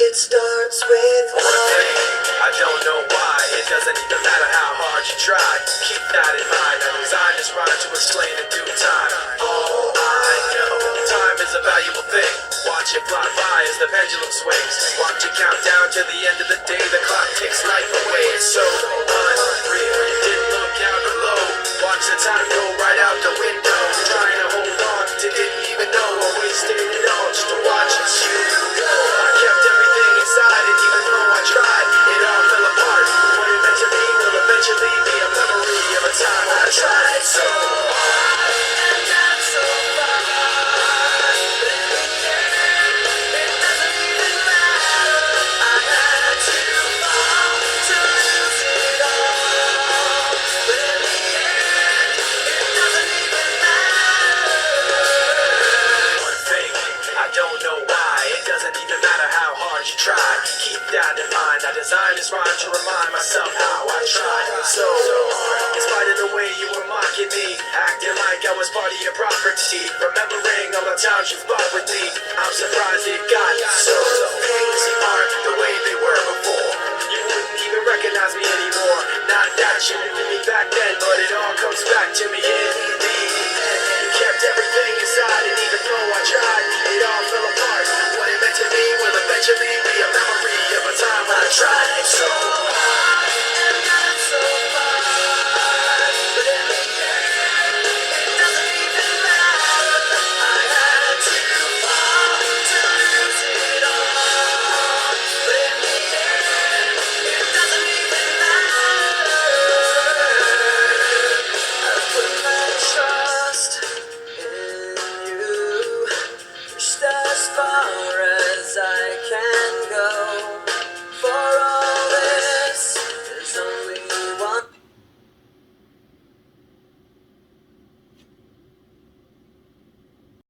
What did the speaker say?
It starts with one thing. I don't know why. It doesn't even matter how hard you try. Keep that in mind. I designed this rhyme to explain in due time. All I know, time is a valuable thing. Watch it fly by as the pendulum swings. Watch it count down to the end of the day. The clock takes life away. It's so unreal. You didn't look out below. Watch the time go right out the window. Trying to hold on to didn't even know. I wasted it all just to watch it you go. I kept everything inside, and even though I tried, it all fell apart. What it meant to me will eventually be a memory of a time I tried so hard and got so far. It doesn't even matter. I had to fall to lose it all. But in the end, it doesn't even matter. One thing, I don't know why. It doesn't even matter how hard you try. Keep that in mind. I designed this rhyme to remind myself how I tried so hard. In spite of the way you were mocking me, acting like I was part of your property, remembering all the times you fought with me, I'm surprised it got so. Things aren't the way they were before. You wouldn't even recognize me anymore. Not that you